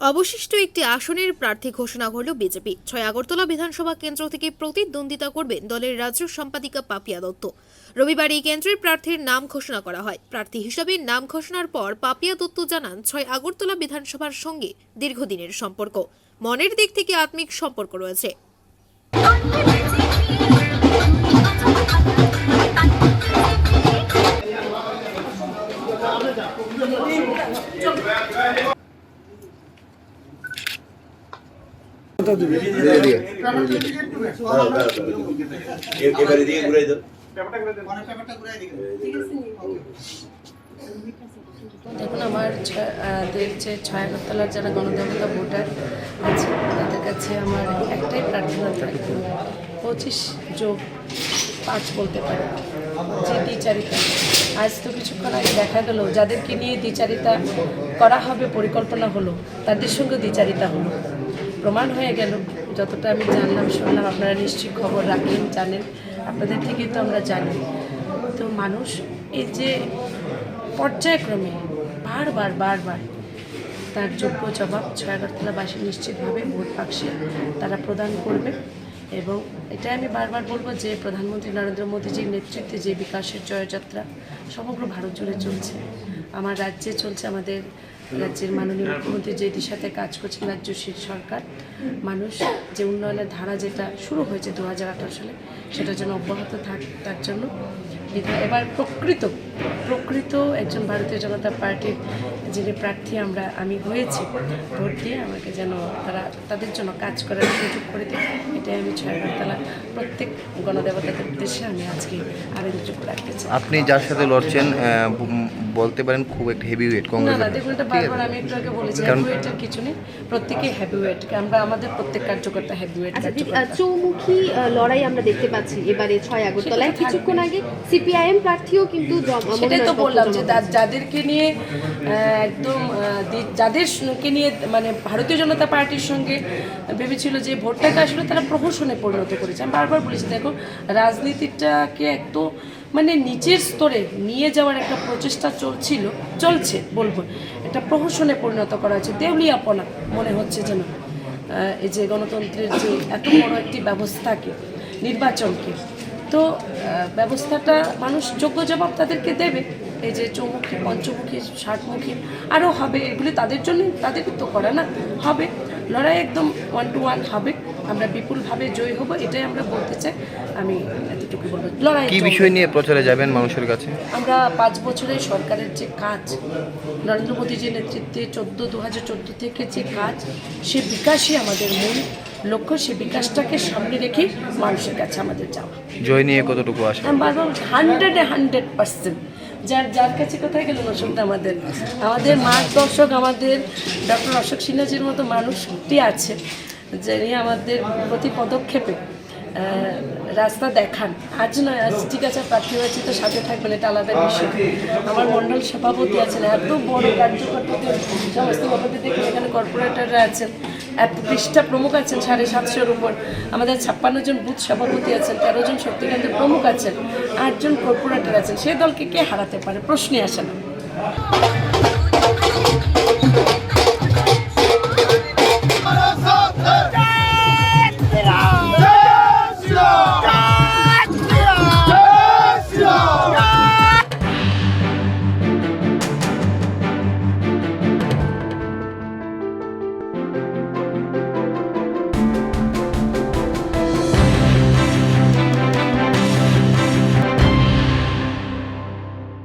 অবশিষ্ট একটি আসনের প্রার্থী ঘোষণা করল বিজেপি। 6 আগরতলা বিধানসভা কেন্দ্র থেকে প্রতিদ্বন্দ্বিতা করবেন দলের রাজ্য সম্পাদিকা পাপিয়া দত্ত। রবিবার এই কেন্দ্রের প্রার্থীর নাম ঘোষণা করা হয়। প্রার্থী হিসেবে নাম ঘোষণার পর পাপিয়া দত্ত জানান, 6 আগরতলা বিধানসভার সঙ্গে দীর্ঘদিনের সম্পর্ক, মনের দিক থেকে আত্মিক সম্পর্ক রয়েছে। দেখুন, আমার যে 6 আগরতলার যারা গণদেবতা ভোটার আছে তাদের কাছে আমার একটাই প্রার্থনা থাকবে, 25+5 বলতে পারে যে দ্বিচারিতা। আজ তো কিছুক্ষণ আগে দেখা গেল যাদেরকে নিয়ে দ্বিচারিতা করা হবে পরিকল্পনা হলো, তাদের সঙ্গে দ্বিচারিতা হলো, প্রমাণ হয়ে গেল। যতটা আমি জানলাম শুনলাম, আপনারা নিশ্চয়ই খবর রাখেন, জানেন, আপনাদের থেকেই তো আমরা জানি। তো মানুষ এই যে পর্যায়ক্রমে বারবার তার যোগ্য জবাব 6 আগরতলাবাসী নিশ্চিতভাবে ভোট বাক্সে তারা প্রদান করবে। এবং এটাই আমি বারবার বলবো যে প্রধানমন্ত্রী নরেন্দ্র মোদীজির নেতৃত্বে যে বিকাশের জয়যাত্রা সমগ্র ভারত জুড়ে চলছে, আমার রাজ্যে চলছে, আমাদের রাজ্যের মাননীয় মুখ্যমন্ত্রী যে দিশাতে কাজ করছেন রাজ্য সরকার, মানুষ যে উন্নয়নের ধারা যেটা শুরু হয়েছে 2018 সালে সেটা যেন অব্যাহত থাক, তার জন্য এবার প্রকৃত একজন ভারতীয় জনতা পার্টির যিনি প্রার্থী আমি হয়েছি, ভোট দিয়ে আমাকে যেন তাদের জন্য কাজ করার সুযোগ করে দেয়, এটাই আমি 6 আগরতলা প্রত্যেক গণদেবতাদের উদ্দেশ্যে আমি আজকে আবেদনযোগ্য রাখতে চাই। আপনি যার সাথে লড়ছেন বলতে পারেন খুব একটা হেভি ওয়েট কংগ্রেস। না, দেখুন, এটা বারবার আমি একটু আগে বলেছি, হেভি ওয়েটের কিছু নেই, প্রত্যেকেই হেভি ওয়েট। আমাদের প্রত্যেক কার্যকর্তা হেভি ওয়েট। চৌমুখী লড়াই আমরা দেখতে পাচ্ছি এবারে 6 আগরতলায়। কিছুক্ষণ আগে সিপিআইএম প্রার্থীও কিন্তু সেটাই তো বললাম যে যাদেরকে নিয়ে যাদেরকে নিয়ে মানে ভারতীয় জনতা পার্টির সঙ্গে ভেবেছিল যে ভোটটাকে আসলে তারা প্রহসনে পরিণত করেছে। আমি বারবার বলেছি, দেখো, রাজনীতিটাকে একটু মানে নিচের স্তরে নিয়ে যাওয়ার একটা প্রচেষ্টা চলছে বলবো, একটা প্রহসনে পরিণত করা হয়েছে, দেউলিয়াপনা মনে হচ্ছে যেন। এই যে গণতন্ত্রের যে এত বড় একটি ব্যবস্থাকে, নির্বাচনকে, তো ব্যবস্থাটা মানুষ যোগ্য জবাব তাদেরকে দেবে। এই যে চৌমুখী, পঞ্চমুখী, ষাটমুখী আরও হবে, এগুলি তাদের জন্য, তাদেরকে তো করা না, হবে লড়াই, একদম 1 to 1 হবে, আমরা বিপুলভাবে জয়ী হব, এটাই আমরা বলতে চাই। আমি এতটুকু বলবো। লড়াই কি বিষয় নিয়ে প্রচারে যাবেন মানুষের কাছে? আমরা 5 বছরের সরকারের যে কাজ, নরেন্দ্র মোদীজির নেতৃত্বে 2014 থেকে যে কাজ, সে বিকাশই আমাদের মূল লক্ষ্য, সে বিকাশটাকে সামনে রেখে মানুষের কাছে আমাদের যাওয়া। জয় নিয়ে কতটুকু আসে? আমি বারবার 100% যার কাছে কোথায় গেল না, শুনতে আমাদের মার্গদর্শক, আমাদের ডক্টর অশোক সিনহাজির মতো মানুষটি আছে, যিনি আমাদের প্রতি পদক্ষেপে রাস্তা দেখান। আজ নয়, আজ ঠিক আছে প্রার্থী হয়েছে তো সাথে থাকবেন, এটা আলাদা বিষয়। আমার মণ্ডল সভাপতি আছেন, এত বড় কার্যকর্তাদের সমস্ত মধ্যে দেখুন, এখানে কর্পোরেটররা আছেন, এত পৃষ্ঠা প্রমুখ আছেন 750-এর উপর, আমাদের 56 জন বুথ সভাপতি আছেন, 13 জন শক্তিকেন্দ্রের প্রমুখ আছেন, 8 জন কর্পোরেটর আছেন। সে দলকে কে হারাতে পারে? প্রশ্নই আসে না।